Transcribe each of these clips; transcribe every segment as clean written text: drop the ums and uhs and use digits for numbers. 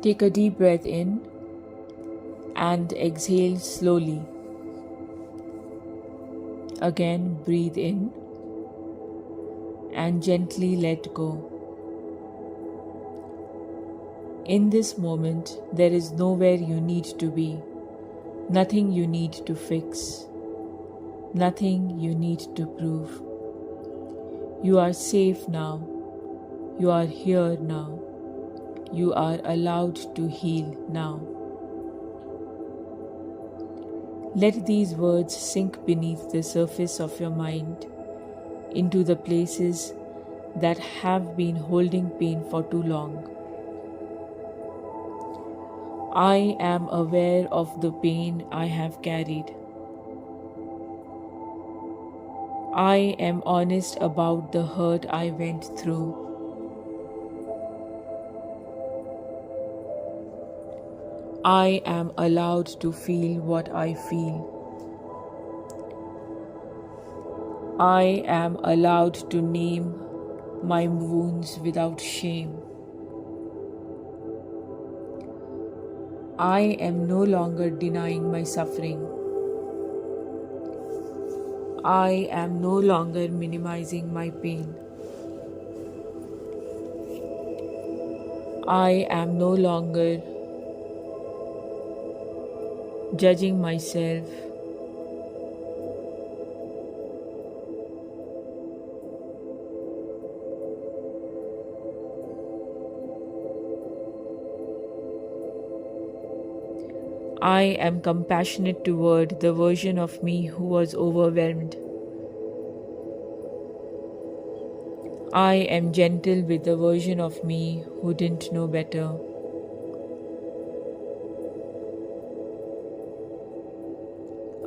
Take a deep breath in and exhale slowly. Again, breathe in and gently let go. In this moment, there is nowhere you need to be, nothing you need to fix, nothing you need to prove. You are safe now. You are here now. You are allowed to heal now. Let these words sink beneath the surface of your mind, into the places that have been holding pain for too long. I am aware of the pain I have carried. I am honest about the hurt I went through. I am allowed to feel what I feel. I am allowed to name my wounds without shame. I am no longer denying my suffering. I am no longer minimizing my pain. I am no longer judging myself. I am compassionate toward the version of me who was overwhelmed. I am gentle with the version of me who didn't know better.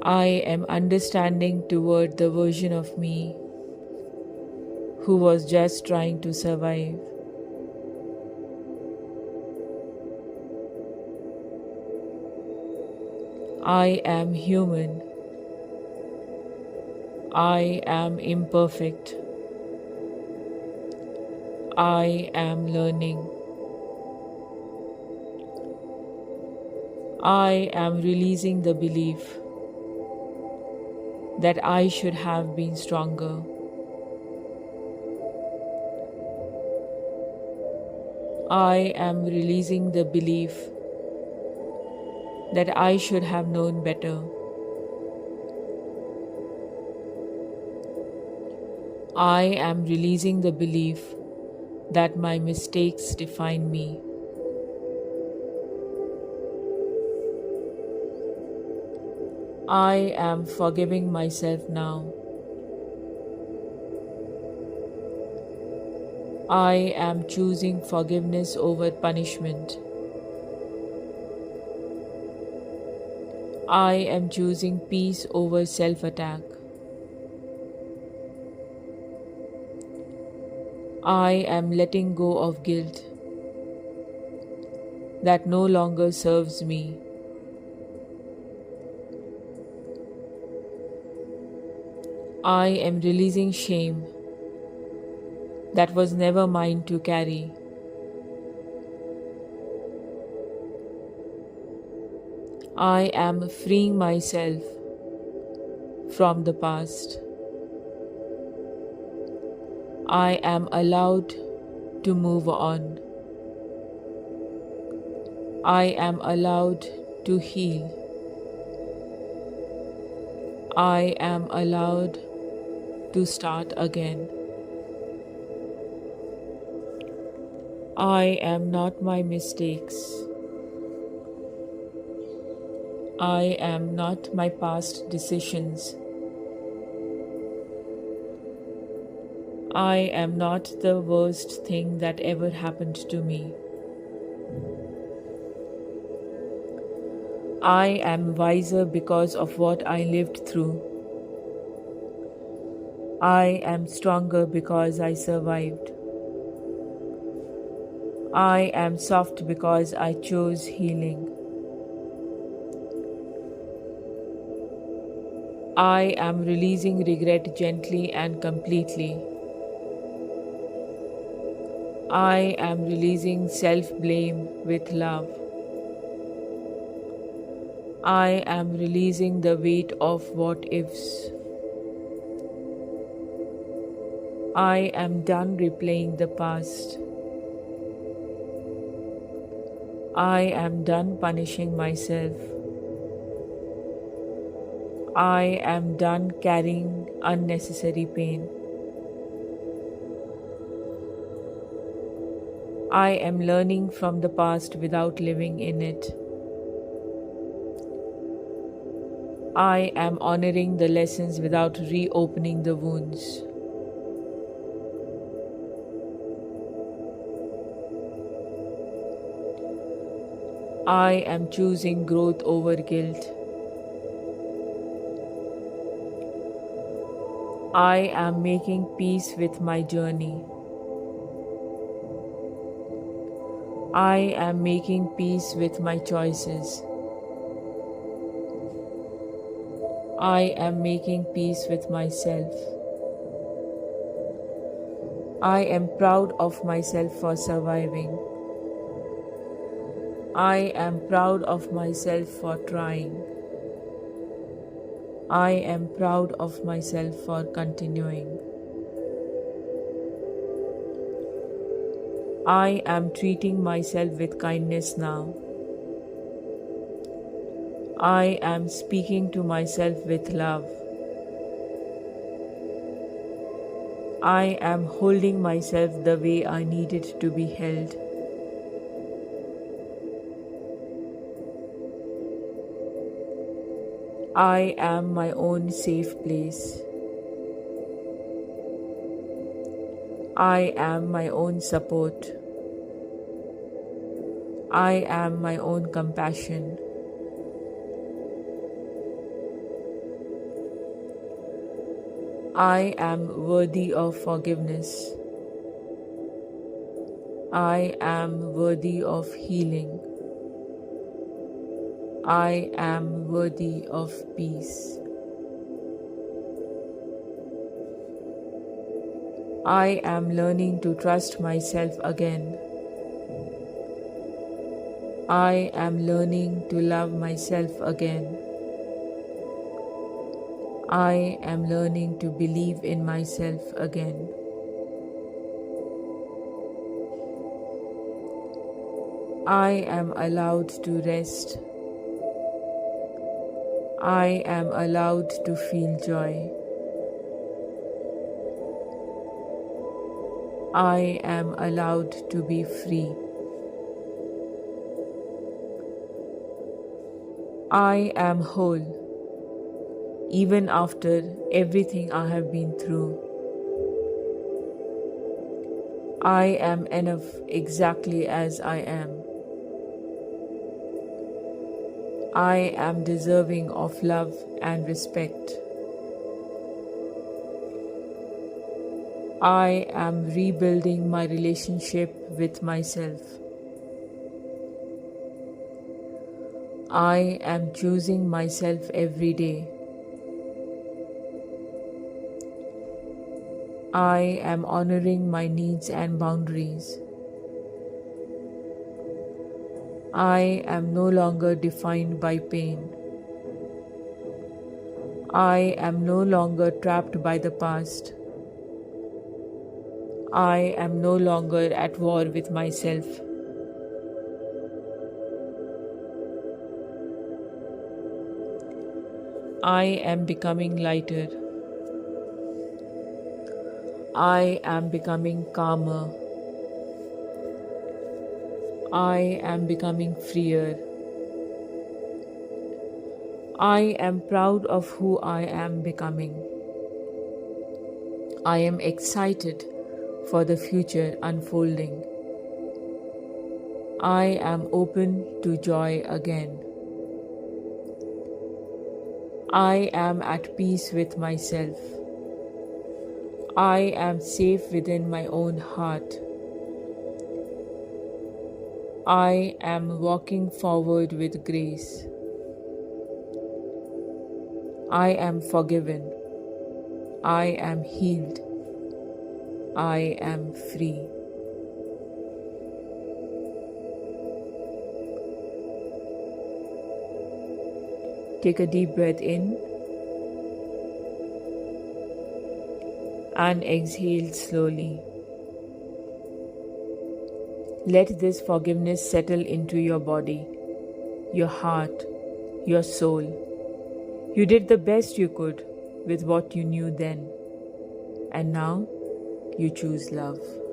I am understanding toward the version of me who was just trying to survive. I am human. I am imperfect. I am learning. I am releasing the belief that I should have been stronger. I am releasing the belief that I should have known better. I am releasing the belief that my mistakes define me. I am forgiving myself now. I am choosing forgiveness over punishment. I am choosing peace over self-attack. I am letting go of guilt that no longer serves me. I am releasing shame that was never mine to carry. I am freeing myself from the past. I am allowed to move on. I am allowed to heal. I am allowed to start again. I am not my mistakes. I am not my past decisions. I am not the worst thing that ever happened to me. I am wiser because of what I lived through. I am stronger because I survived. I am soft because I chose healing. I am releasing regret gently and completely. I am releasing self-blame with love. I am releasing the weight of what ifs. I am done replaying the past. I am done punishing myself. I am done carrying unnecessary pain. I am learning from the past without living in it. I am honoring the lessons without reopening the wounds. I am choosing growth over guilt. I am making peace with my journey. I am making peace with my choices. I am making peace with myself. I am proud of myself for surviving. I am proud of myself for trying. I am proud of myself for continuing. I am treating myself with kindness now. I am speaking to myself with love. I am holding myself the way I needed to be held. I am my own safe place. I am my own support. I am my own compassion. I am worthy of forgiveness. I am worthy of healing. I am worthy of peace. I am learning to trust myself again. I am learning to love myself again. I am learning to believe in myself again. I am allowed to rest. I am allowed to feel joy. I am allowed to be free. I am whole, even after everything I have been through. I am enough exactly as I am. I am deserving of love and respect. I am rebuilding my relationship with myself. I am choosing myself every day. I am honoring my needs and boundaries. I am no longer defined by pain. I am no longer trapped by the past. I am no longer at war with myself. I am becoming lighter. I am becoming calmer. I am becoming freer. I am proud of who I am becoming. I am excited for the future unfolding. I am open to joy again. I am at peace with myself. I am safe within my own heart. I am walking forward with grace. I am forgiven. I am healed. I am free. Take a deep breath in and exhale slowly. Let this forgiveness settle into your body, your heart, your soul. You did the best you could with what you knew then, and now you choose love.